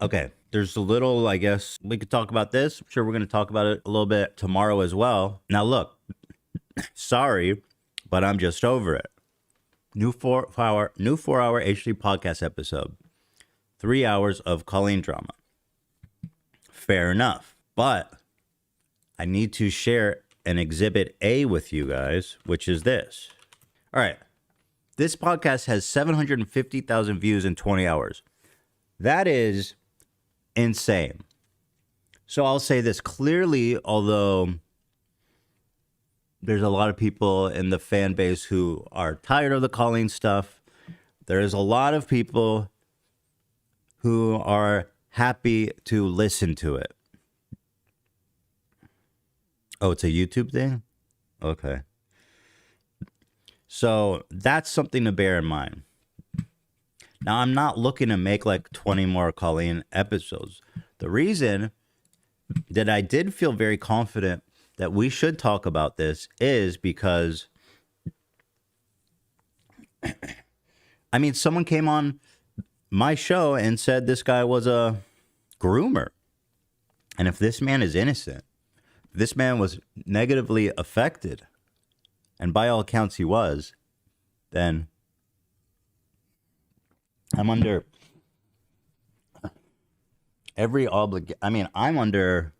Okay, there's a little, I guess, we could talk about this. I'm sure we're going to talk about it a little bit tomorrow as well. Now, look, sorry, but I'm just over it. New 4-hour HD podcast episode. 3 hours of Colleen drama. Fair enough. But I need to share an exhibit A with you guys, which is this. All right. This podcast has 750,000 views in 20 hours. That is insane. So I'll say this clearly, although there's a lot of people in the fan base who are tired of the Colleen stuff, there is a lot of people who are happy to listen to it. Oh, it's a YouTube thing? Okay. So that's something to bear in mind. Now, I'm not looking to make like 20 more Colleen episodes. The reason that I did feel very confident that we should talk about this is because, I mean, someone came on my show and said this guy was a groomer. And if this man is innocent, if this man was negatively affected, and by all accounts he was, then I'm under I'm under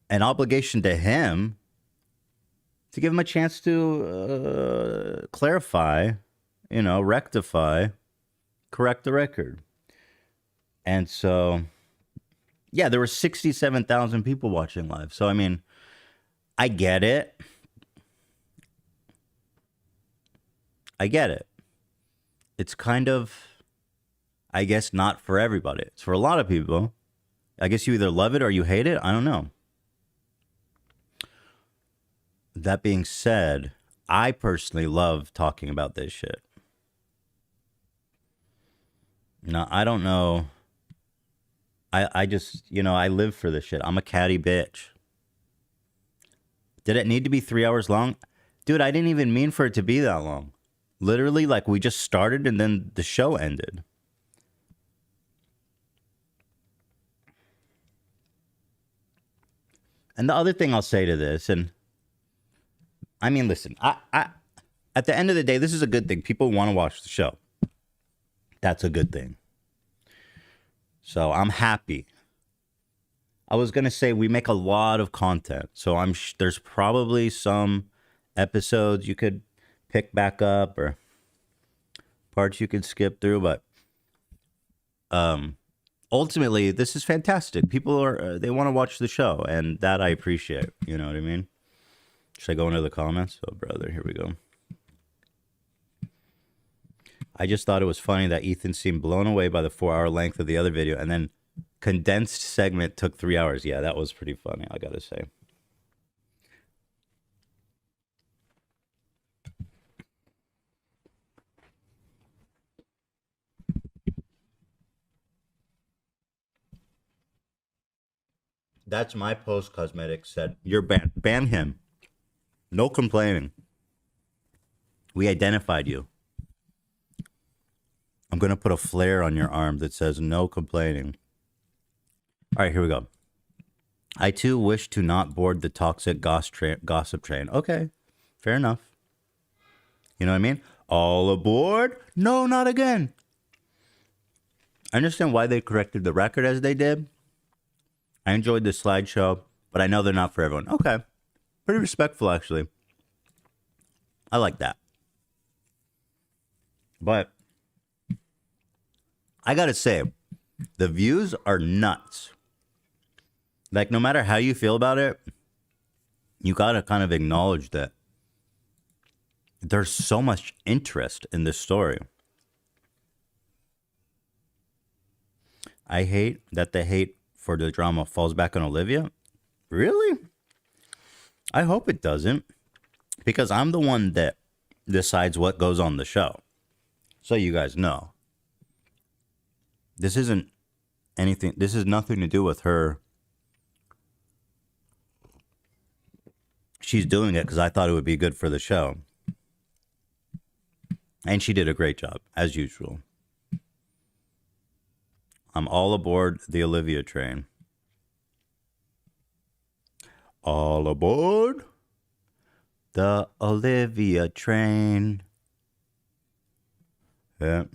an obligation to him to give him a chance to clarify, rectify, correct the record. And so, yeah, there were 67,000 people watching live. So, I mean, I get it. It's kind of, I guess, not for everybody. It's for a lot of people. I guess you either love it or you hate it. I don't know. That being said, I personally love talking about this shit. Now, I don't know. I just, I live for this shit. I'm a catty bitch. Did it need to be 3 hours long? Dude, I didn't even mean for it to be that long. Literally, like, we just started and then the show ended. And the other thing I'll say to this, and I mean, listen, I at the end of the day, this is a good thing. People want to watch the show. That's a good thing. So I'm happy. I was going to say we make a lot of content. So there's probably some episodes you could pick back up or parts you could skip through. But ultimately, this is fantastic. People they want to watch the show. And that I appreciate. You know what I mean? Should I go into the comments? Oh, brother, here we go. I just thought it was funny that Ethan seemed blown away by the 4-hour length of the other video. And then condensed segment took 3 hours. Yeah, that was pretty funny, I gotta say. That's my post cosmetics said. You're banned. Ban him. No complaining. We identified you. I'm going to put a flare on your arm that says no complaining. All right, here we go. I too wish to not board the toxic gossip train. Okay, fair enough. You know what I mean? All aboard? No, not again. I understand why they corrected the record as they did. I enjoyed the slideshow, but I know they're not for everyone. Okay. Pretty respectful, actually. I like that. But I gotta say, the views are nuts. Like, no matter how you feel about it, you gotta kind of acknowledge that there's so much interest in this story. I hate that the hate for the drama falls back on Olivia. Really? I hope it doesn't, because I'm the one that decides what goes on the show. So you guys know. This isn't anything, this has nothing to do with her. She's doing it because I thought it would be good for the show. And she did a great job, as usual. I'm all aboard the Olivia train. All aboard the Olivia train. Gonna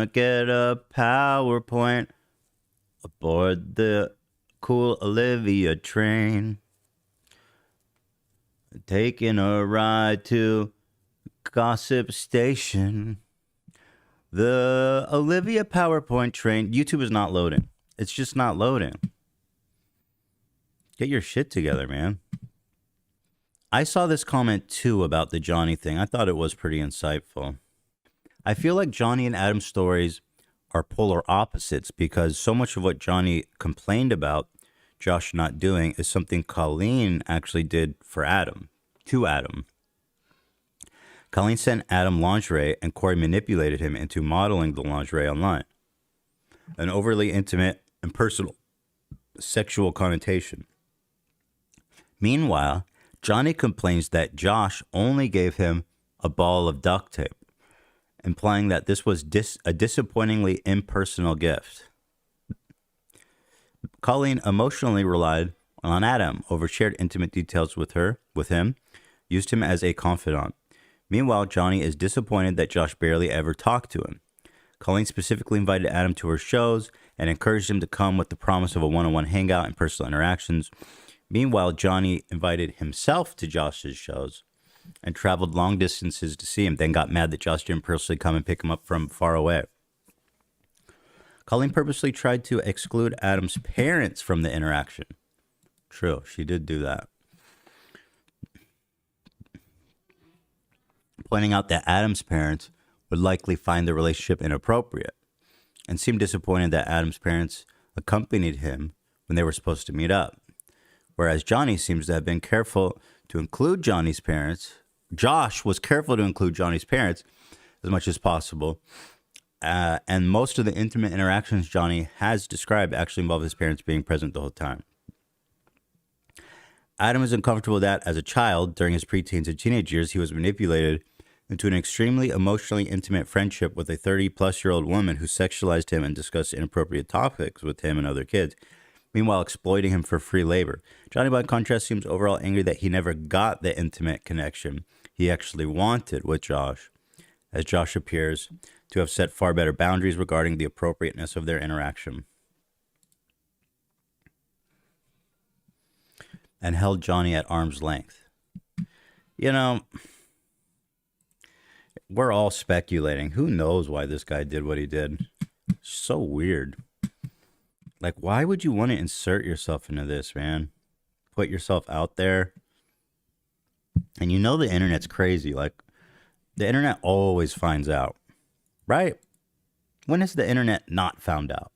get a PowerPoint aboard the cool Olivia train. Taking a ride to Gossip Station. The Olivia PowerPoint train. YouTube is not loading. It's just not loading. Get your shit together, man. I saw this comment too about the Johnny thing. I thought it was pretty insightful. I feel like Johnny and Adam's stories are polar opposites because so much of what Johnny complained about Josh not doing is something Colleen actually did for Adam, to Adam. Colleen sent Adam lingerie and Corey manipulated him into modeling the lingerie online. An overly intimate and personal sexual connotation. Meanwhile, Johnny complains that Josh only gave him a ball of duct tape, implying that this was a disappointingly impersonal gift. Colleen emotionally relied on Adam, overshared intimate details with him, used him as a confidant. Meanwhile, Johnny is disappointed that Josh barely ever talked to him. Colleen specifically invited Adam to her shows and encouraged him to come with the promise of a one-on-one hangout and personal interactions. Meanwhile, Johnny invited himself to Josh's shows and traveled long distances to see him, then got mad that Josh didn't personally come and pick him up from far away. Colleen purposely tried to exclude Adam's parents from the interaction. True, she did do that. Pointing out that Adam's parents would likely find the relationship inappropriate and seemed disappointed that Adam's parents accompanied him when they were supposed to meet up. Whereas Johnny seems to have been careful to include Johnny's parents. Josh was careful to include Johnny's parents as much as possible. And most of the intimate interactions Johnny has described actually involve his parents being present the whole time. Adam is uncomfortable with that as a child. During his preteens and teenage years, he was manipulated into an extremely emotionally intimate friendship with a 30-plus-year-old woman who sexualized him and discussed inappropriate topics with him and other kids, meanwhile exploiting him for free labor. Johnny, by contrast, seems overall angry that he never got the intimate connection he actually wanted with Josh, as Josh appears to have set far better boundaries regarding the appropriateness of their interaction and held Johnny at arm's length. You know, we're all speculating. Who knows why this guy did what he did? So weird. Like, why would you want to insert yourself into this, man? Put yourself out there. And you know the internet's crazy. Like, the internet always finds out. Right? When has the internet not found out?